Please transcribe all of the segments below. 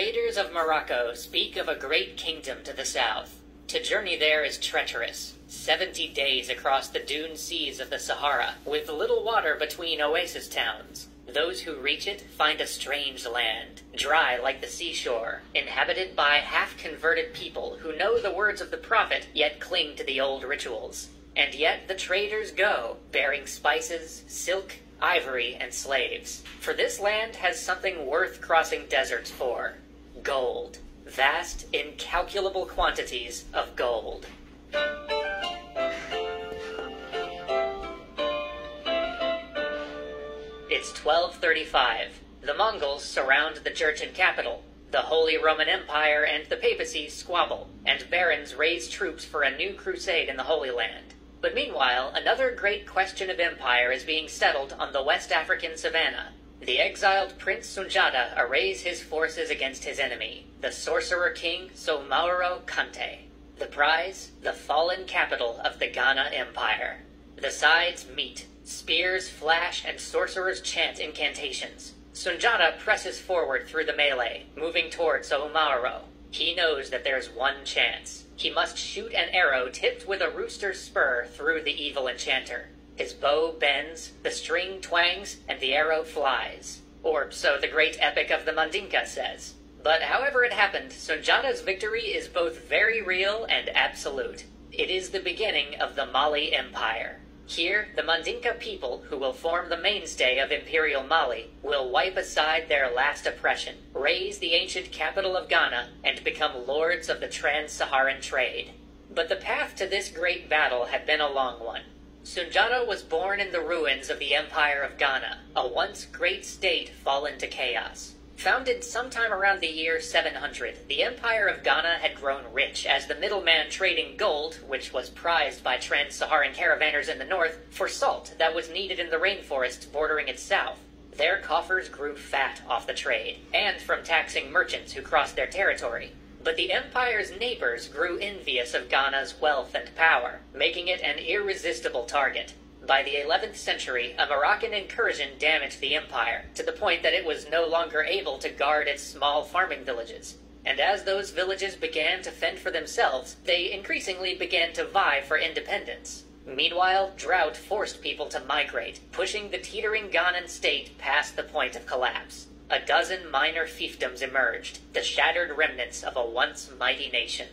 Traders of Morocco speak of a great kingdom to the south. To journey there is treacherous. 70 days across the dune seas of the Sahara, with little water between oasis towns. Those who reach it find a strange land, dry like the seashore, inhabited by half-converted people who know the words of the prophet, yet cling to the old rituals. And yet the traders go, bearing spices, silk, ivory, and slaves. For this land has something worth crossing deserts for. Gold. Vast, incalculable quantities of gold. It's 1235. The Mongols surround the church and capital. The Holy Roman Empire and the papacy squabble, and barons raise troops for a new crusade in the Holy Land. But meanwhile, another great question of empire is being settled on the West African savannah. The exiled Prince Sunjata arrays his forces against his enemy, the sorcerer king Soumaoro Kante. The prize, the fallen capital of the Ghana Empire. The sides meet. Spears flash and sorcerers chant incantations. Sunjata presses forward through the melee, moving towards Soumaoro. He knows that there's one chance. He must shoot an arrow tipped with a rooster's spur through the evil enchanter. His bow bends, the string twangs, and the arrow flies. Or so the great epic of the Mandinka says. But however it happened, Sunjata's victory is both very real and absolute. It is the beginning of the Mali Empire. Here, the Mandinka people, who will form the mainstay of Imperial Mali, will wipe aside their last oppression, raise the ancient capital of Ghana, and become lords of the trans-Saharan trade. But the path to this great battle had been a long one. Sunjata was born in the ruins of the Empire of Ghana, a once great state fallen to chaos. Founded sometime around the year 700, the Empire of Ghana had grown rich as the middleman trading gold, which was prized by trans-Saharan caravanners in the north, for salt that was needed in the rainforests bordering its south. Their coffers grew fat off the trade, and from taxing merchants who crossed their territory. But the empire's neighbors grew envious of Ghana's wealth and power, making it an irresistible target. By the 11th century, a Moroccan incursion damaged the empire, to the point that it was no longer able to guard its small farming villages. And as those villages began to fend for themselves, they increasingly began to vie for independence. Meanwhile, drought forced people to migrate, pushing the teetering Ghanan state past the point of collapse. A dozen minor fiefdoms emerged, the shattered remnants of a once mighty nation.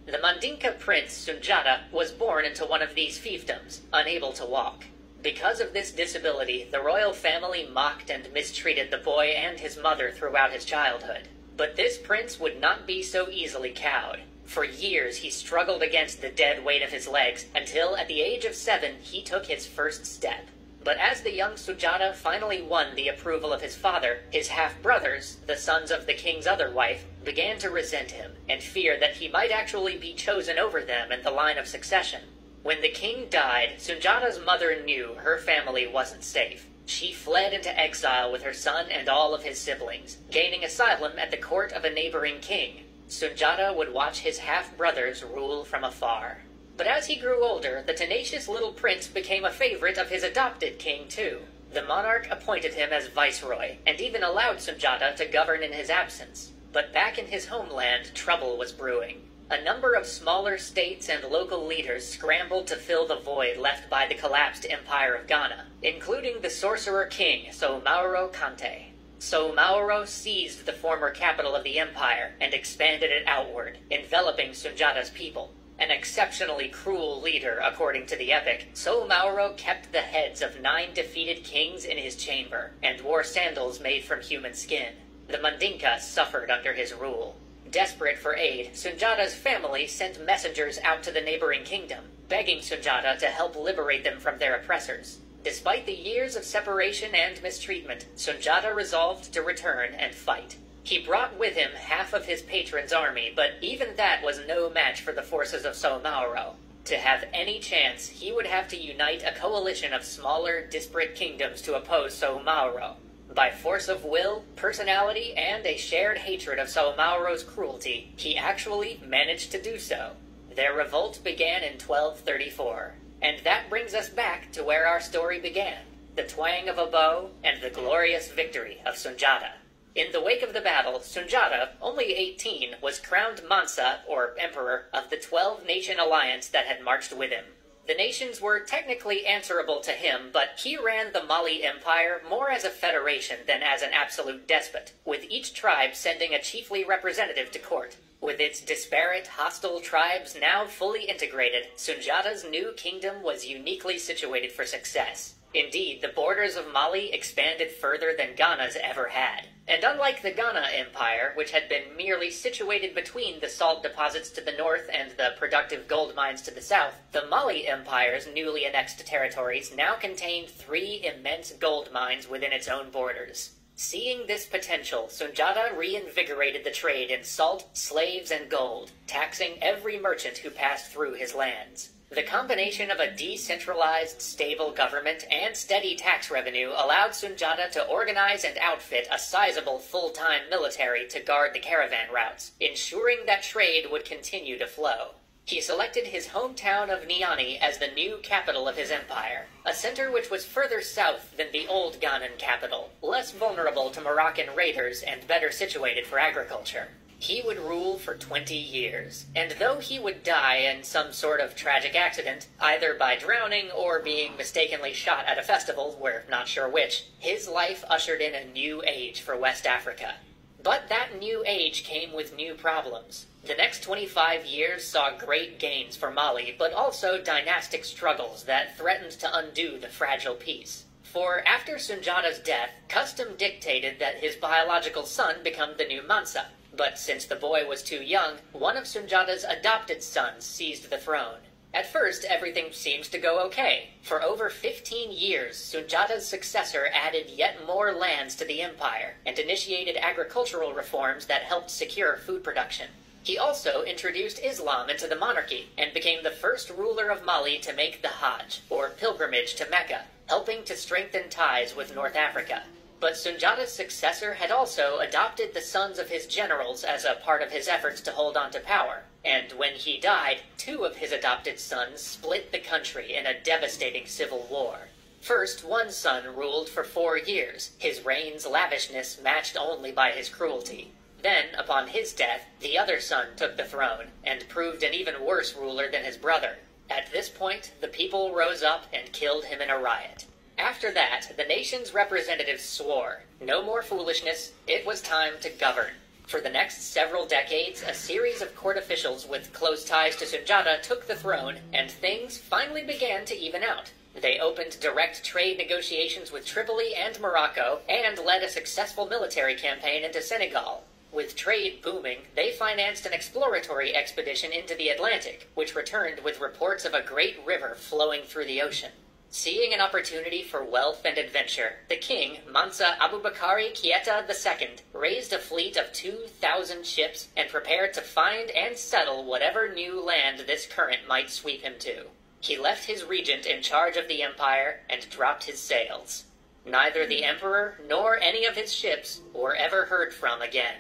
The Mandinka prince Sunjata was born into one of these fiefdoms, unable to walk. Because of this disability, the royal family mocked and mistreated the boy and his mother throughout his childhood. But this prince would not be so easily cowed. For years he struggled against the dead weight of his legs, until at the age of 7 he took his first step. But as the young Sunjata finally won the approval of his father, his half-brothers, the sons of the king's other wife, began to resent him, and fear that he might actually be chosen over them in the line of succession. When the king died, Sunjata's mother knew her family wasn't safe. She fled into exile with her son and all of his siblings, gaining asylum at the court of a neighboring king. Sunjata would watch his half-brothers rule from afar. But as he grew older, the tenacious little prince became a favorite of his adopted king, too. The monarch appointed him as viceroy, and even allowed Sunjata to govern in his absence. But back in his homeland, trouble was brewing. A number of smaller states and local leaders scrambled to fill the void left by the collapsed Empire of Ghana, including the sorcerer king Soumaoro Kante. Soumaoro seized the former capital of the empire and expanded it outward, enveloping Sunjata's people. An exceptionally cruel leader, according to the epic, Soumaoro kept the heads of 9 defeated kings in his chamber, and wore sandals made from human skin. The Mandinka suffered under his rule. Desperate for aid, Sunjata's family sent messengers out to the neighboring kingdom, begging Sunjata to help liberate them from their oppressors. Despite the years of separation and mistreatment, Sunjata resolved to return and fight. He brought with him half of his patron's army, but even that was no match for the forces of Soumaoro. To have any chance, he would have to unite a coalition of smaller, disparate kingdoms to oppose Soumaoro. By force of will, personality, and a shared hatred of Soumaoro's cruelty, he actually managed to do so. Their revolt began in 1234, and that brings us back to where our story began, the twang of a bow and the glorious victory of Sunjata. In the wake of the battle, Sunjata, only 18, was crowned Mansa, or Emperor, of the 12-nation alliance that had marched with him. The nations were technically answerable to him, but he ran the Mali Empire more as a federation than as an absolute despot, with each tribe sending a chiefly representative to court. With its disparate, hostile tribes now fully integrated, Sunjata's new kingdom was uniquely situated for success. Indeed, the borders of Mali expanded further than Ghana's ever had. And unlike the Ghana Empire, which had been merely situated between the salt deposits to the north and the productive gold mines to the south, the Mali Empire's newly annexed territories now contained 3 immense gold mines within its own borders. Seeing this potential, Sunjata reinvigorated the trade in salt, slaves, and gold, taxing every merchant who passed through his lands. The combination of a decentralized, stable government and steady tax revenue allowed Sunjata to organize and outfit a sizable full-time military to guard the caravan routes, ensuring that trade would continue to flow. He selected his hometown of Niani as the new capital of his empire, a center which was further south than the old Ghanan capital, less vulnerable to Moroccan raiders and better situated for agriculture. He would rule for 20 years, and though he would die in some sort of tragic accident, either by drowning or being mistakenly shot at a festival, we're not sure which, his life ushered in a new age for West Africa. But that new age came with new problems. The next 25 years saw great gains for Mali, but also dynastic struggles that threatened to undo the fragile peace. For after Sunjata's death, custom dictated that his biological son become the new Mansa. But since the boy was too young, one of Sunjata's adopted sons seized the throne. At first, everything seemed to go okay. For over 15 years, Sunjata's successor added yet more lands to the empire, and initiated agricultural reforms that helped secure food production. He also introduced Islam into the monarchy, and became the first ruler of Mali to make the Hajj, or pilgrimage to Mecca, helping to strengthen ties with North Africa. But Sunjata's successor had also adopted the sons of his generals as a part of his efforts to hold on to power, and when he died, 2 of his adopted sons split the country in a devastating civil war. First, one son ruled for 4 years, his reign's lavishness matched only by his cruelty. Then, upon his death, the other son took the throne, and proved an even worse ruler than his brother. At this point, the people rose up and killed him in a riot. After that, the nation's representatives swore, no more foolishness, it was time to govern. For the next several decades, a series of court officials with close ties to Sunjata took the throne, and things finally began to even out. They opened direct trade negotiations with Tripoli and Morocco, and led a successful military campaign into Senegal. With trade booming, they financed an exploratory expedition into the Atlantic, which returned with reports of a great river flowing through the ocean. Seeing an opportunity for wealth and adventure, the king, Mansa Abubakari Keita II, raised a fleet of 2,000 ships and prepared to find and settle whatever new land this current might sweep him to. He left his regent in charge of the empire and dropped his sails. Neither the emperor nor any of his ships were ever heard from again.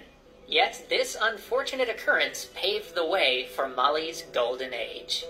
Yet this unfortunate occurrence paved the way for Mali's golden age.